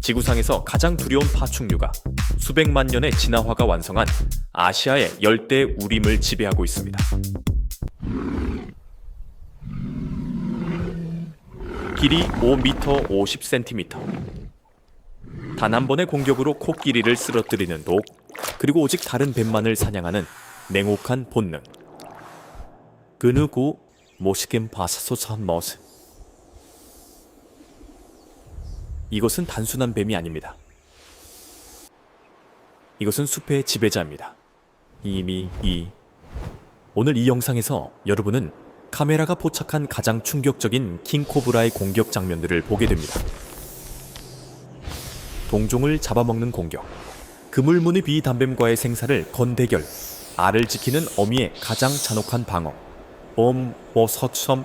지구상에서 가장 두려운 파충류가 수백만 년의 진화화가 완성한 아시아의 열대 우림을 지배하고 있습니다. 길이 5m 50cm. 단 한 번의 공격으로 코끼리를 쓰러뜨리는 독, 그리고 오직 다른 뱀만을 사냥하는 냉혹한 본능. 그누구 모시긴 바사소산 머스. 이것은 단순한 뱀이 아닙니다. 이것은 숲의 지배자입니다. 오늘 이 영상에서 여러분은 카메라가 포착한 가장 충격적인 킹코브라의 공격 장면들을 보게 됩니다. 동종을 잡아먹는 공격, 그물무늬 비담뱀과의 생사를 건대결, 알을 지키는 어미의 가장 잔혹한 방어, 서첨.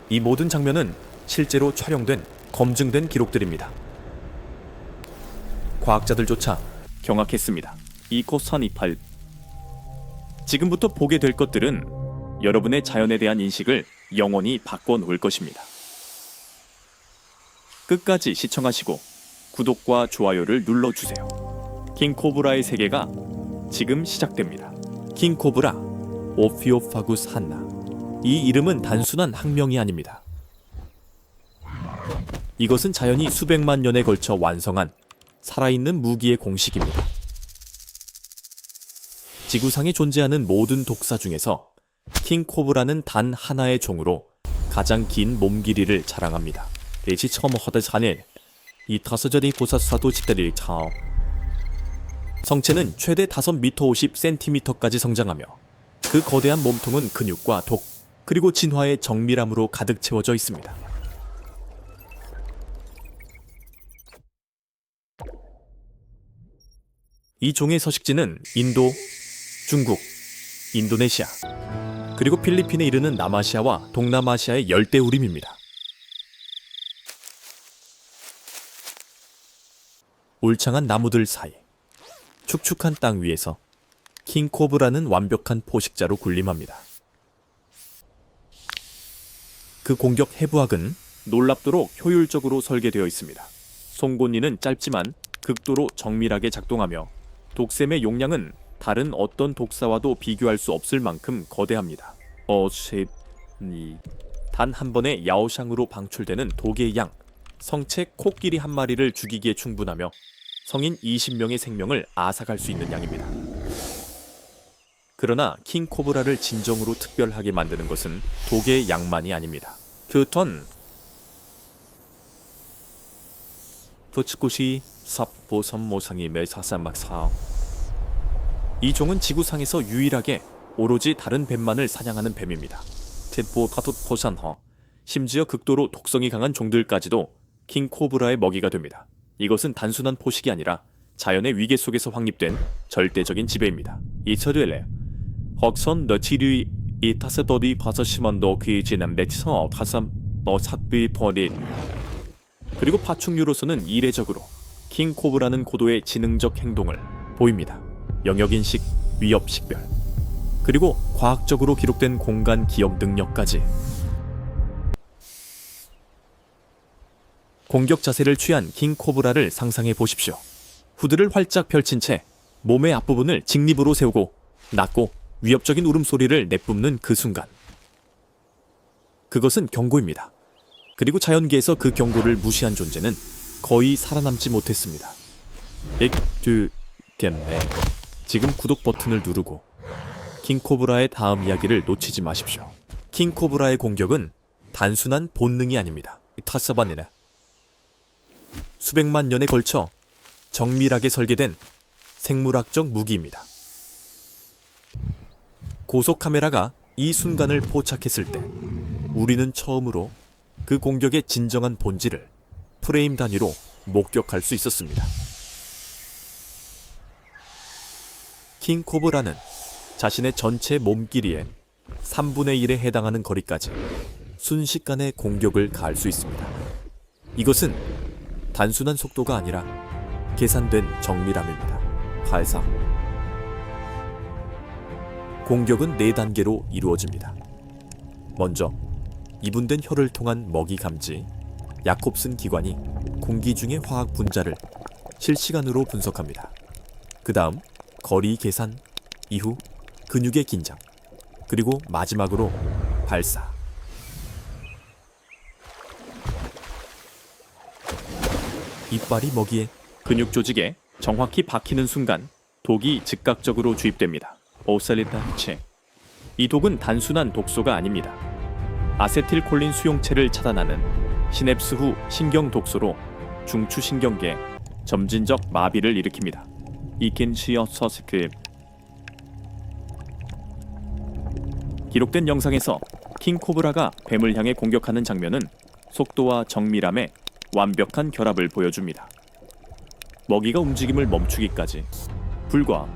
이 모든 장면은 실제로 촬영된, 검증된 기록들입니다. 과학자들조차 경악했습니다. 이코선이팔. 지금부터 보게 될 것들은 여러분의 자연에 대한 인식을 영원히 바꿔놓을 것입니다. 끝까지 시청하시고 구독과 좋아요를 눌러주세요. 킹코브라의 세계가 지금 시작됩니다. 킹코브라, 오피오파구스 한나. 이 이름은 단순한 학명이 아닙니다. 이것은 자연이 수백만 년에 걸쳐 완성한 살아있는 무기의 공식입니다. 지구상에 존재하는 모든 독사 중에서 킹코브라는 단 하나의 종으로 가장 긴 몸 길이를 자랑합니다. 대시 처음 허드 산일 이 다섯절이 보사사도 집들이 차오. 성체는 최대 5m 50cm까지 성장하며 그 거대한 몸통은 근육과 독, 그리고 진화의 정밀함으로 가득 채워져 있습니다. 이 종의 서식지는 인도, 중국, 인도네시아, 그리고 필리핀에 이르는 남아시아와 동남아시아의 열대우림입니다. 울창한 나무들 사이, 축축한 땅 위에서 킹코브라는 완벽한 포식자로 군림합니다. 그 공격 해부학은 놀랍도록 효율적으로 설계되어 있습니다. 송곳니는 짧지만 극도로 정밀하게 작동하며 독샘의 용량은 다른 어떤 독사와도 비교할 수 없을 만큼 거대합니다. 단 한 번의 야오샹으로 방출되는 독의 양, 성체 코끼리 한 마리를 죽이기에 충분하며 성인 20명의 생명을 앗아갈 수 있는 양입니다. 그러나 킹코브라를 진정으로 특별하게 만드는 것은 독의 양만이 아닙니다. 부츠쿠시 삽보선모상이 매사산막사. 이 종은 지구상에서 유일하게 오로지 다른 뱀만을 사냥하는 뱀입니다. 포산허. 심지어 극도로 독성이 강한 종들까지도 킹코브라의 먹이가 됩니다. 이것은 단순한 포식이 아니라 자연의 위계 속에서 확립된 절대적인 지배입니다. 이철을래 헉선 너치류이 이타세더디 바서시먼도 그이지는 맥서 타삼 너삿비 버릿. 그리고 파충류로서는 이례적으로 킹코브라는 고도의 지능적 행동을 보입니다. 영역인식, 위협 식별, 그리고 과학적으로 기록된 공간 기억 능력까지. 공격 자세를 취한 킹코브라를 상상해 보십시오. 후드를 활짝 펼친 채 몸의 앞부분을 직립으로 세우고 낮고 위협적인 울음소리를 내뿜는 그 순간. 그것은 경고입니다. 그리고 자연계에서 그 경고를 무시한 존재는 거의 살아남지 못했습니다. 지금 구독 버튼을 누르고 킹코브라의 다음 이야기를 놓치지 마십시오. 킹코브라의 공격은 단순한 본능이 아닙니다. 타사반이나 수백만 년에 걸쳐 정밀하게 설계된 생물학적 무기입니다. 고속 카메라가 이 순간을 포착했을 때 우리는 처음으로 그 공격의 진정한 본질을 프레임 단위로 목격할 수 있었습니다. 킹코브라는 자신의 전체 몸 길이의 3분의 1에 해당하는 거리까지 순식간에 공격을 가할 수 있습니다. 이것은 단순한 속도가 아니라 계산된 정밀함입니다. 발사. 공격은 4단계로 이루어집니다. 먼저 이분된 혀를 통한 먹이 감지, 야콥슨 기관이 공기 중의 화학 분자를 실시간으로 분석합니다. 그 다음 거리 계산, 이후 근육의 긴장, 그리고 마지막으로 발사. 이빨이 먹이에 근육 조직에 정확히 박히는 순간 독이 즉각적으로 주입됩니다. 오셀리타체. 이 독은 단순한 독소가 아닙니다. 아세틸콜린 수용체를 차단하는 시냅스 후 신경 독소로 중추신경계 점진적 마비를 일으킵니다. 이켄시어서스크. 기록된 영상에서 킹코브라가 뱀을 향해 공격하는 장면은 속도와 정밀함의 완벽한 결합을 보여줍니다. 먹이가 움직임을 멈추기까지 불과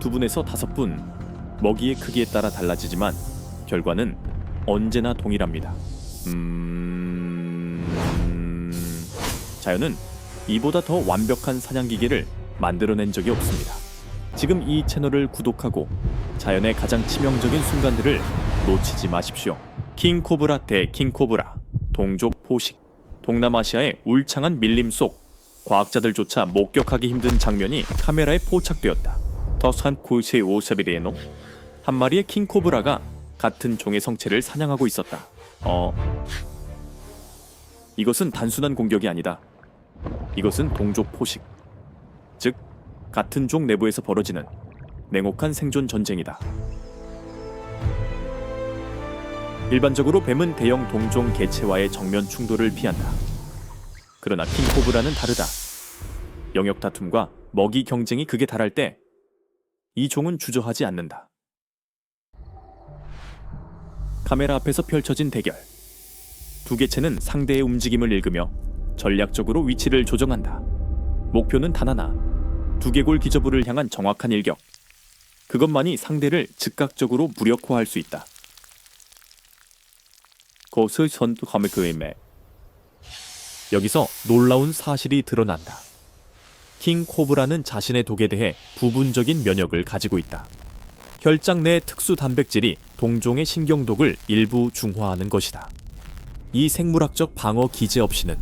2분에서 5분, 먹이의 크기에 따라 달라지지만 결과는 언제나 동일합니다. 자연은 이보다 더 완벽한 사냥기계를 만들어낸 적이 없습니다. 지금 이 채널을 구독하고 자연의 가장 치명적인 순간들을 놓치지 마십시오. 킹코브라 대 킹코브라, 동족 포식. 동남아시아의 울창한 밀림 속 과학자들조차 목격하기 힘든 장면이 카메라에 포착되었다. 더산 코이세 오사비리에노. 한 마리의 킹코브라가 같은 종의 성체를 사냥하고 있었다. 이것은 단순한 공격이 아니다. 이것은 동족 포식, 즉 같은 종 내부에서 벌어지는 냉혹한 생존 전쟁이다. 일반적으로 뱀은 대형 동종 개체와의 정면 충돌을 피한다. 그러나 킹코브라는 다르다. 영역 다툼과 먹이 경쟁이 극에 달할 때 이 종은 주저하지 않는다. 카메라 앞에서 펼쳐진 대결. 두 개체는 상대의 움직임을 읽으며 전략적으로 위치를 조정한다. 목표는 단 하나, 두개골 기저부를 향한 정확한 일격. 그것만이 상대를 즉각적으로 무력화할 수 있다. 고스 선두 커미크임에 여기서 놀라운 사실이 드러난다. 킹코브라는 자신의 독에 대해 부분적인 면역을 가지고 있다. 혈장 내 특수 단백질이 동종의 신경독을 일부 중화하는 것이다. 이 생물학적 방어 기제 없이는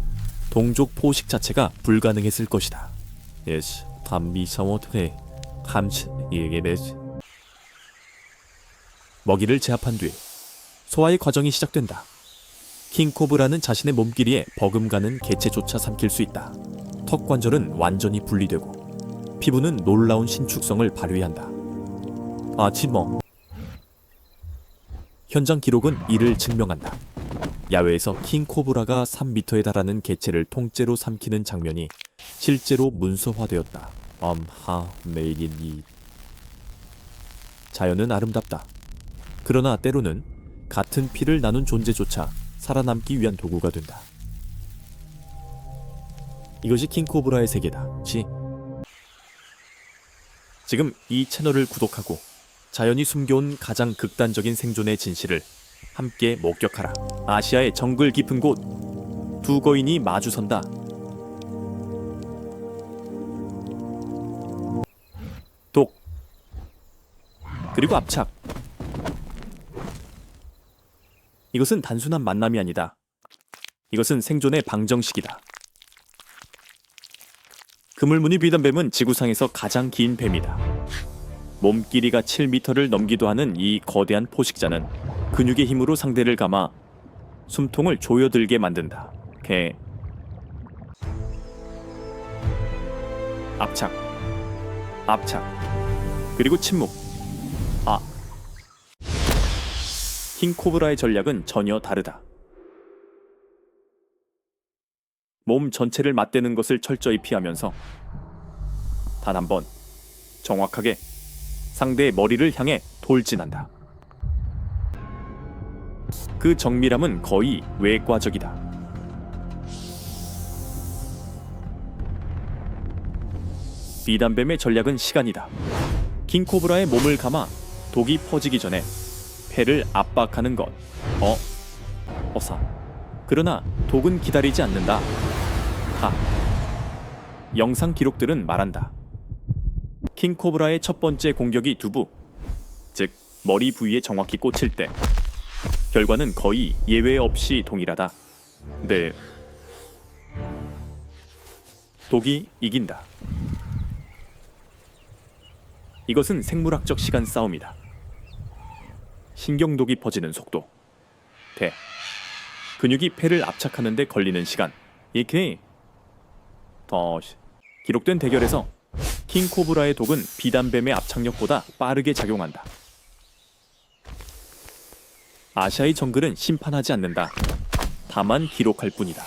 동족 포식 자체가 불가능했을 것이다. 예스, 담비사워트의 함치 이에게베스. 먹이를 제압한 뒤 소화의 과정이 시작된다. 킹코브라는 자신의 몸길이에 버금가는 개체조차 삼킬 수 있다. 턱 관절은 완전히 분리되고 피부는 놀라운 신축성을 발휘한다. 아치머. 현장 기록은 이를 증명한다. 야외에서 킹코브라가 3m에 달하는 개체를 통째로 삼키는 장면이 실제로 문서화되었다. 메이긴. 자연은 아름답다. 그러나 때로는 같은 피를 나눈 존재조차 살아남기 위한 도구가 된다. 이것이 킹코브라의 세계다. 지금 이 채널을 구독하고 자연이 숨겨온 가장 극단적인 생존의 진실을 함께 목격하라. 아시아의 정글 깊은 곳, 두 거인이 마주선다. 독, 그리고 압착. 이것은 단순한 만남이 아니다. 이것은 생존의 방정식이다. 그물무늬 비단뱀은 지구상에서 가장 긴 뱀이다. 몸 길이가 7m를 넘기도 하는 이 거대한 포식자는 근육의 힘으로 상대를 감아 숨통을 조여들게 만든다. 압착, 압착, 그리고 침묵. 킹코브라의 전략은 전혀 다르다. 몸 전체를 맞대는 것을 철저히 피하면서 단 한 번 정확하게 상대의 머리를 향해 돌진한다. 그 정밀함은 거의 외과적이다. 비단뱀의 전략은 시간이다. 킹코브라의 몸을 감아 독이 퍼지기 전에 폐를 압박하는 것. 어사. 그러나 독은 기다리지 않는다. 영상 기록들은 말한다. 킹코브라의 첫 번째 공격이 두부, 즉 머리 부위에 정확히 꽂힐 때 결과는 거의 예외 없이 동일하다. 네. 독이 이긴다. 이것은 생물학적 시간 싸움이다. 신경독이 퍼지는 속도. 대. 근육이 폐를 압착하는 데 걸리는 시간. 이렇게 기록된 대결에서 킹코브라의 독은 비단뱀의 압착력보다 빠르게 작용한다. 아시아의 정글은 심판하지 않는다. 다만 기록할 뿐이다.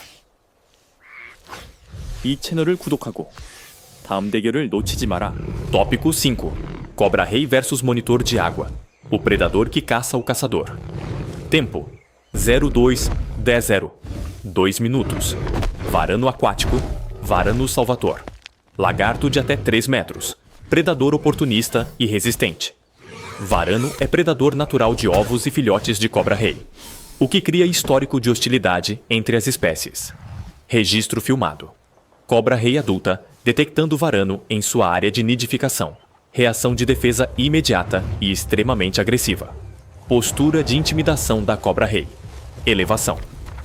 이 채널을 구독하고 다음 대결을 놓치지 마라. Tópico 5. Cobra Rei versus Monitor de Água. O predador que caça o caçador. Tempo: 02:10:0. 2 minutos. Varano aquático. Varano Salvator. Lagarto de até 3 metros. Predador oportunista e resistente. Varano é predador natural de ovos e filhotes de cobra-rei, o que cria histórico de hostilidade entre as espécies. Registro filmado. Cobra-rei adulta detectando varano em sua área de nidificação. Reação de defesa imediata e extremamente agressiva. Postura de intimidação da cobra-rei. Elevação.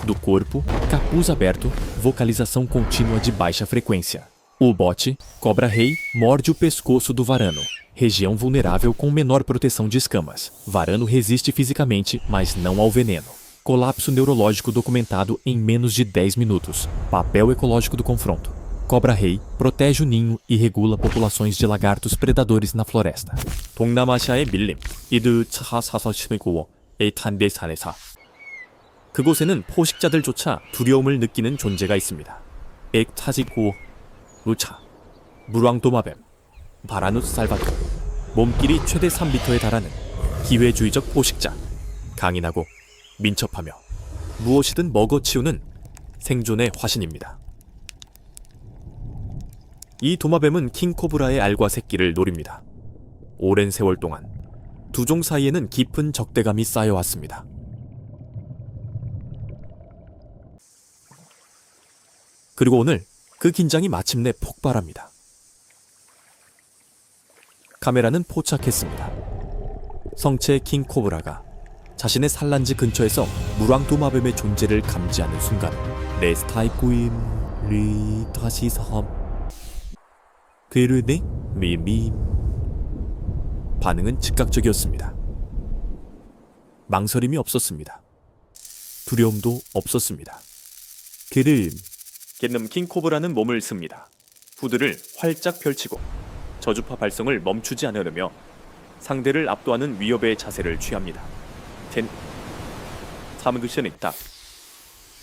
Do corpo, capuz aberto, vocalização contínua de baixa frequência. O bote, cobra-rei, morde o pescoço do varano. Região vulnerável com menor proteção de escamas. Varano resiste fisicamente, mas não ao veneno. Colapso neurológico documentado em menos de 10 minutos. Papel ecológico do confronto. Cobra-rei protege o ninho e regula populações de lagartos predadores na floresta. 동남아시아의 밀림. 이드 차사서시고 에탄데산에사. 그곳에는 포식자들조차 두려움을 느끼는 존재가 있습니다. 엑타지고 루차, 무랑도마뱀, 바라누스 살바토. 몸길이 최대 3m에 달하는 기회주의적 포식자. 강인하고 민첩하며 무엇이든 먹어치우는 생존의 화신입니다. 이 도마뱀은 킹코브라의 알과 새끼를 노립니다. 오랜 세월 동안 두 종 사이에는 깊은 적대감이 쌓여왔습니다. 그리고 오늘 그 긴장이 마침내 폭발합니다. 카메라는 포착했습니다. 성체 킹코브라가 자신의 산란지 근처에서 무랑도마뱀의 존재를 감지하는 순간 레스타이꾸임 리다시섬 그르네 미미. 반응은 즉각적이었습니다. 망설임이 없었습니다. 두려움도 없었습니다. 게름 킹코브라는 몸을 씁니다. 후드를 활짝 펼치고 저주파 발성을 멈추지 않으려며 상대를 압도하는 위협의 자세를 취합니다. 사무드션 있다.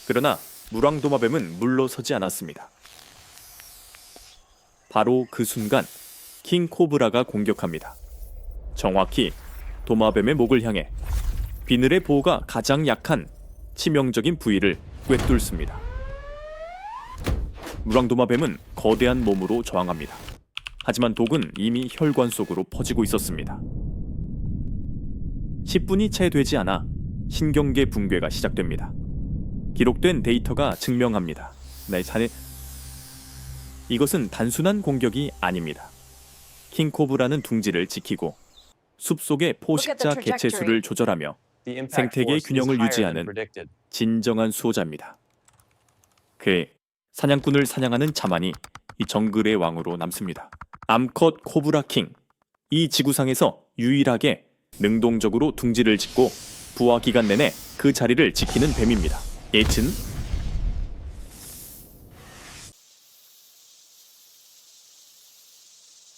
그러나 무랑도마뱀은 물러서지 않았습니다. 바로 그 순간 킹코브라가 공격합니다. 정확히 도마뱀의 목을 향해 비늘의 보호가 가장 약한 치명적인 부위를 꿰뚫습니다. 무랑도마뱀은 거대한 몸으로 저항합니다. 하지만 독은 이미 혈관 속으로 퍼지고 있었습니다. 10분이 채 되지 않아 신경계 붕괴가 시작됩니다. 기록된 데이터가 증명합니다. 이것은 단순한 공격이 아닙니다. 킹코브라는 둥지를 지키고 숲속의 포식자 개체수를 조절하며 생태계의 균형을 유지하는 진정한 수호자입니다. 그의 사냥꾼을 사냥하는 자만이 이 정글의 왕으로 남습니다. 암컷 코브라 킹. 이 지구상에서 유일하게 능동적으로 둥지를 짓고 부화 기간 내내 그 자리를 지키는 뱀입니다. 예튼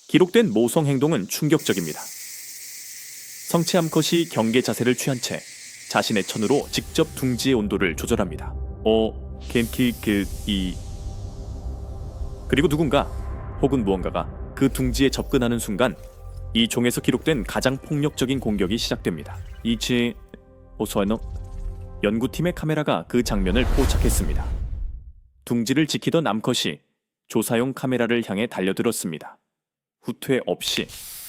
기록된 모성 행동은 충격적입니다. 성체 암컷이 경계 자세를 취한 채 자신의 천으로 직접 둥지의 온도를 조절합니다. 그리고 누군가 혹은 무언가가 그 둥지에 접근하는 순간 이 종에서 기록된 가장 폭력적인 공격이 시작됩니다. 연구팀의 카메라가 그 장면을 포착했습니다. 둥지를 지키던 암컷이 조사용 카메라를 향해 달려들었습니다. 후퇴 없이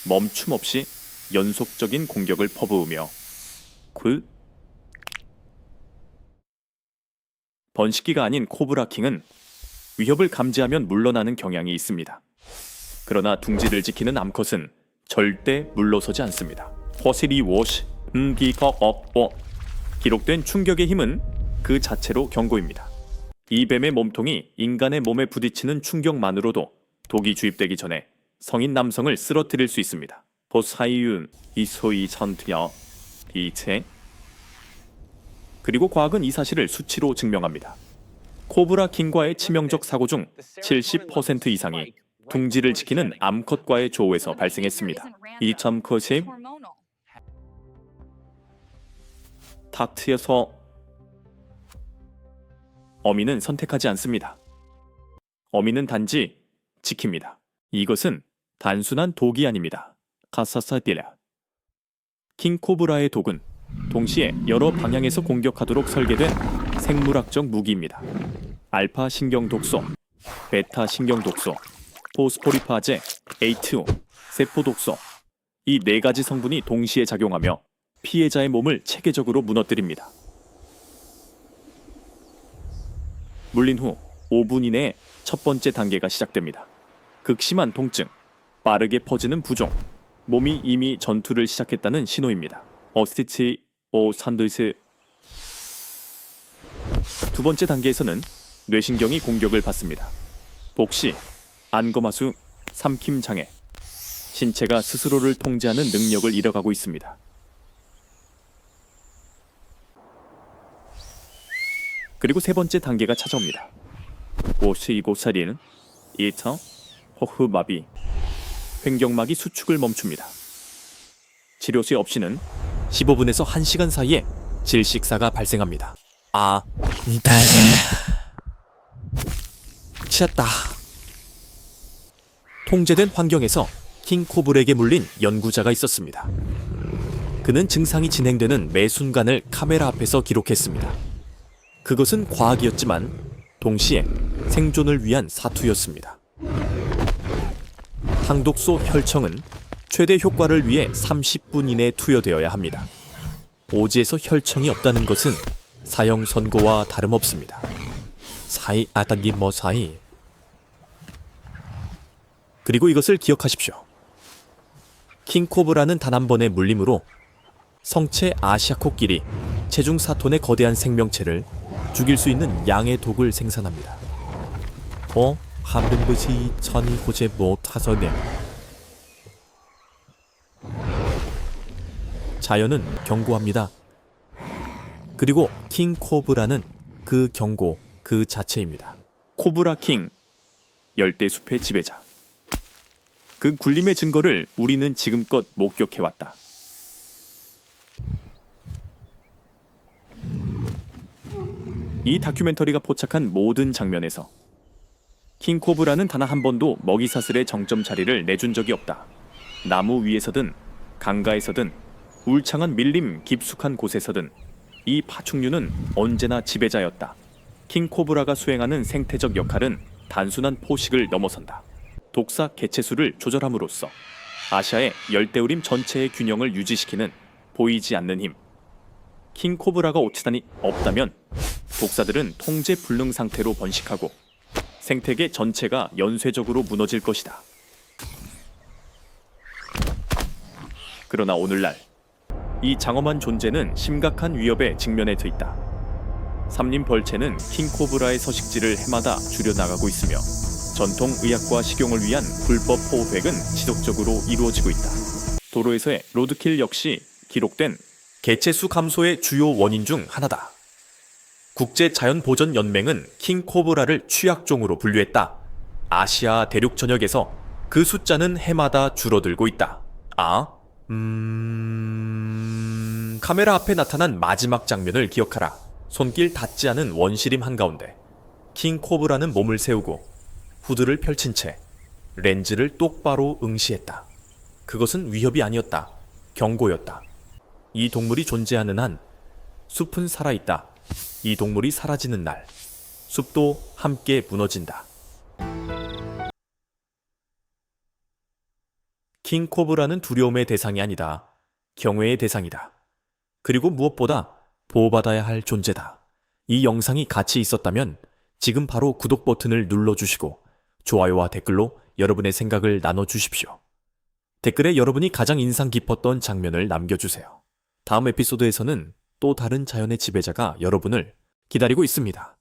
멈춤 없이 연속적인 공격을 퍼부으며 번식기가 아닌 코브라킹은 위협을 감지하면 물러나는 경향이 있습니다. 그러나 둥지를 지키는 암컷은 절대 물러서지 않습니다. 기록된 충격의 힘은 그 자체로 경고입니다. 이 뱀의 몸통이 인간의 몸에 부딪히는 충격만으로도 독이 주입되기 전에 성인 남성을 쓰러뜨릴 수 있습니다. 보사이윤 이소이 전투여 이체. 그리고 과학은 이 사실을 수치로 증명합니다. 코브라 킹과의 치명적 사고 중 70% 이상이 둥지를 지키는 암컷과의 조우에서 발생했습니다. 2090 닥트에서 어미는 선택하지 않습니다. 어미는 단지 지킵니다. 이것은 단순한 독이 아닙니다. 카사사딜라. 킹코브라의 독은 동시에 여러 방향에서 공격하도록 설계된 생물학적 무기입니다. 알파 신경 독소, 베타 신경 독소, 포스포리파제, A2O, 세포 독소. 이 네 가지 성분이 동시에 작용하며 피해자의 몸을 체계적으로 무너뜨립니다. 물린 후 5분 이내에 첫 번째 단계가 시작됩니다. 극심한 통증, 빠르게 퍼지는 부종, 몸이 이미 전투를 시작했다는 신호입니다. 어스티치 오 산드스. 두 번째 단계에서는 뇌신경이 공격을 받습니다. 복시, 안검하수, 삼킴 장애. 신체가 스스로를 통제하는 능력을 잃어가고 있습니다. 그리고 세 번째 단계가 찾아옵니다. 오시이고사리는 이터 호흡마비, 횡격막이 수축을 멈춥니다. 치료시 없이는 15분에서 1시간 사이에 질식사가 발생합니다. 아, 치았다. 통제된 환경에서 킹코블에게 물린 연구자가 있었습니다. 그는 증상이 진행되는 매 순간을 카메라 앞에서 기록했습니다. 그것은 과학이었지만 동시에 생존을 위한 사투였습니다. 항독소 혈청은 최대 효과를 위해 30분 이내에 투여되어야 합니다. 오지에서 혈청이 없다는 것은 사형 선고와 다름없습니다. 사이 아따니 뭐 사이. 그리고 이것을 기억하십시오. 킹코브라는 단 한 번의 물림으로 성체 아시아 코끼리 체중 4톤의 거대한 생명체를 죽일 수 있는 양의 독을 생산합니다. 한분부시 천이 호재 못하서네. 자연은 경고합니다. 그리고 킹코브라는 그 경고 그 자체입니다. 코브라 킹, 열대숲의 지배자. 그 굴림의 증거를 우리는 지금껏 목격해왔다. 이 다큐멘터리가 포착한 모든 장면에서 킹코브라는 단 한 번도 먹이사슬의 정점 자리를 내준 적이 없다. 나무 위에서든 강가에서든 울창한 밀림 깊숙한 곳에서든 이 파충류는 언제나 지배자였다. 킹코브라가 수행하는 생태적 역할은 단순한 포식을 넘어선다. 독사 개체수를 조절함으로써 아시아의 열대우림 전체의 균형을 유지시키는 보이지 않는 힘. 킹코브라가 오치단이 없다면 독사들은 통제 불능 상태로 번식하고 생태계 전체가 연쇄적으로 무너질 것이다. 그러나 오늘날 이 장엄한 존재는 심각한 위협에 직면해 있다. 삼림 벌채는 킹코브라의 서식지를 해마다 줄여나가고 있으며 전통 의학과 식용을 위한 불법 포획은 지속적으로 이루어지고 있다. 도로에서의 로드킬 역시 기록된 개체수 감소의 주요 원인 중 하나다. 국제자연보전연맹은 킹코브라를 취약종으로 분류했다. 아시아 대륙 전역에서 그 숫자는 해마다 줄어들고 있다. 카메라 앞에 나타난 마지막 장면을 기억하라. 손길 닿지 않은 원시림 한가운데 킹코브라는 몸을 세우고 후드를 펼친 채 렌즈를 똑바로 응시했다. 그것은 위협이 아니었다. 경고였다. 이 동물이 존재하는 한 숲은 살아있다. 이 동물이 사라지는 날 숲도 함께 무너진다. 킹코브라는 두려움의 대상이 아니다. 경외의 대상이다. 그리고 무엇보다 보호받아야 할 존재다. 이 영상이 가치 있었다면 지금 바로 구독 버튼을 눌러주시고 좋아요와 댓글로 여러분의 생각을 나눠주십시오. 댓글에 여러분이 가장 인상 깊었던 장면을 남겨주세요. 다음 에피소드에서는 또 다른 자연의 지배자가 여러분을 기다리고 있습니다.